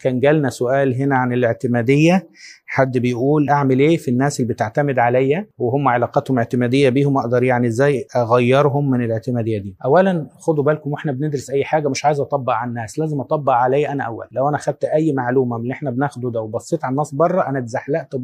كان جالنا سؤال هنا عن الاعتمادية، حد بيقول اعمل ايه في الناس اللي بتعتمد عليا وهم علاقتهم اعتماديه بيهم، اقدر يعني ازاي اغيرهم من الاعتماديه دي؟ اولا خدوا بالكم واحنا بندرس اي حاجه مش عايز اطبق على الناس، لازم اطبق عليا انا اول. لو انا خدت اي معلومه من اللي احنا بناخده ده وبصيت على الناس بره، انا اتزحلقت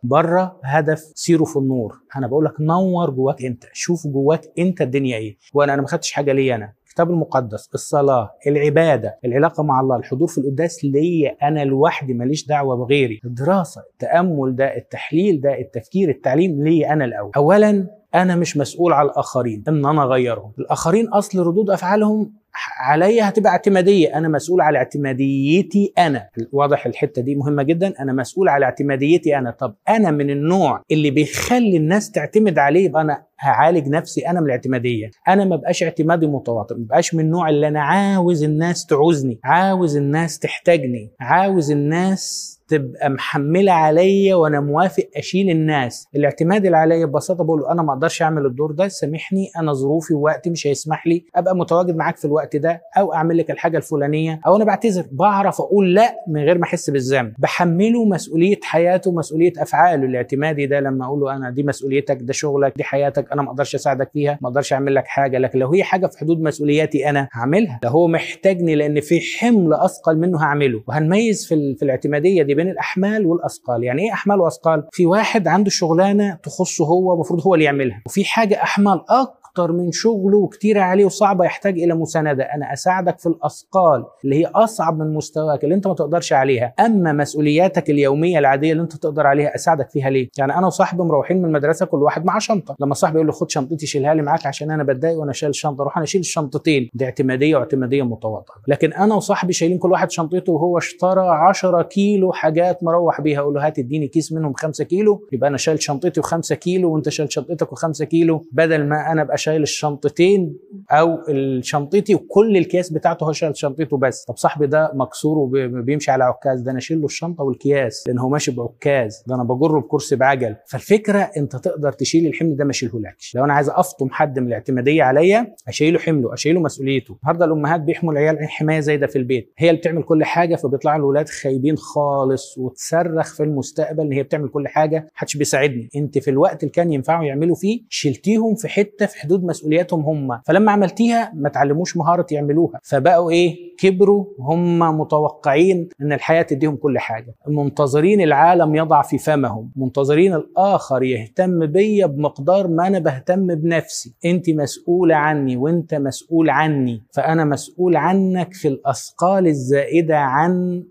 بره هدف سيروا في النور. انا بقول لك نور جواك انت، شوف جواك انت الدنيا ايه. وانا ما خدتش حاجه ليا انا، الكتاب المقدس، الصلاة، العبادة، العلاقة مع الله، الحضور في القداس ليا أنا لوحدي، ماليش دعوة بغيري. الدراسة، التأمل ده، التحليل ده، التفكير، التعليم ليا أنا الأول. أولا أنا مش مسؤول على الآخرين إن أنا أغيرهم. الآخرين أصل ردود أفعالهم عليا هتبقى اعتمادية، أنا مسؤول على اعتماديتي أنا. واضح الحتة دي مهمة جدا، أنا مسؤول على اعتماديتي أنا. طب أنا من النوع اللي بيخلي الناس تعتمد عليه، يبقى أنا هعالج نفسي أنا من الاعتمادية. أنا ما بقاش اعتمادي متواطئ، ما بقاش من النوع اللي أنا عاوز الناس تعوزني، عاوز الناس تحتاجني، عاوز الناس تبقى محملة عليا وانا موافق اشيل الناس. الاعتماد اللي عليا ببساطه بقول له انا ما اقدرش اعمل الدور ده، سامحني، انا ظروفي ووقتي مش هيسمح لي ابقى متواجد معاك في الوقت ده، او اعمل لك الحاجه الفلانيه، او انا بعتذر. بعرف اقول لا من غير ما احس بالذنب، بحمله مسؤوليه حياته ومسؤوليه افعاله. الاعتمادي ده لما اقول له انا دي مسؤوليتك، ده شغلك، دي حياتك، انا ما اقدرش اساعدك فيها، ما اقدرش اعمل لك حاجه، لكن لو هي حاجه في حدود مسؤولياتي انا هعملها. لو هو محتاجني لان في حمل اثقل منه هعمله. وهنميز في الاعتماديه دي بين الاحمال والاثقال. يعني ايه احمال واثقال؟ في واحد عنده شغلانه تخصه هو، المفروض هو اللي يعملها، وفي حاجه احمال اكتر من شغله وكتير عليه وصعبه يحتاج الى مسانده. انا اساعدك في الاثقال اللي هي اصعب من مستواك، اللي انت ما تقدرش عليها. اما مسؤولياتك اليوميه العاديه اللي انت تقدر عليها اساعدك فيها. ليه؟ يعني انا وصاحبي مروحين من المدرسه كل واحد معاه شنطه، لما صاحبي يقول له خد شنطتي شيلها لي معاك عشان انا بتضايق وانا شايل الشنطه، اروح انا اشيل الشنطتين. دي اعتماديه واعتماديه متواطئه. لكن انا وصاحبي شايلين كل واحد شنطته، وهو اشترى 10 كيلو حاجات مروح بيها، اقول له هات اديني كيس منهم 5 كيلو، يبقى انا شايل شنطتي و5 كيلو وانت شايل شنطتك و5 كيلو، بدل ما انا ابقى شايل الشنطتين او شنطتي وكل الكياس بتاعته هو شايل شنطته بس. طب صاحبي ده مكسور وبيمشي على عكاز، ده انا اشيل له الشنطه والكياس لان هو ماشي بعكاز، ده انا بجره بكرسي بعجل. فالفكره انت تقدر تشيل الحمل ده، ما اشيلهولكش. لو انا عايز افطم حد من الاعتماديه عليا اشيله حمله، اشيله مسؤوليته. النهارده الامهات بيحموا العيال حمايه زي ده في البيت، هي اللي بتعمل كل حاجه، فبيطلعوا الولاد خايبين خالص وتصرخ في المستقبل ان هي بتعمل كل حاجه، محدش بيساعدني. انت في الوقت اللي كان ينفعوا يعملوا فيه شلتيهم في حته في حدود مسؤولياتهم هم، فلما عملتيها ما تعلموش مهاره يعملوها، فبقوا ايه؟ كبروا هم متوقعين ان الحياه تديهم كل حاجه، منتظرين العالم يضع في فمهم، منتظرين الاخر يهتم بيا بمقدار ما انا بهتم بنفسي. انت مسؤوله عني وانت مسؤول عني، فانا مسؤول عنك في الاثقال الزائده عن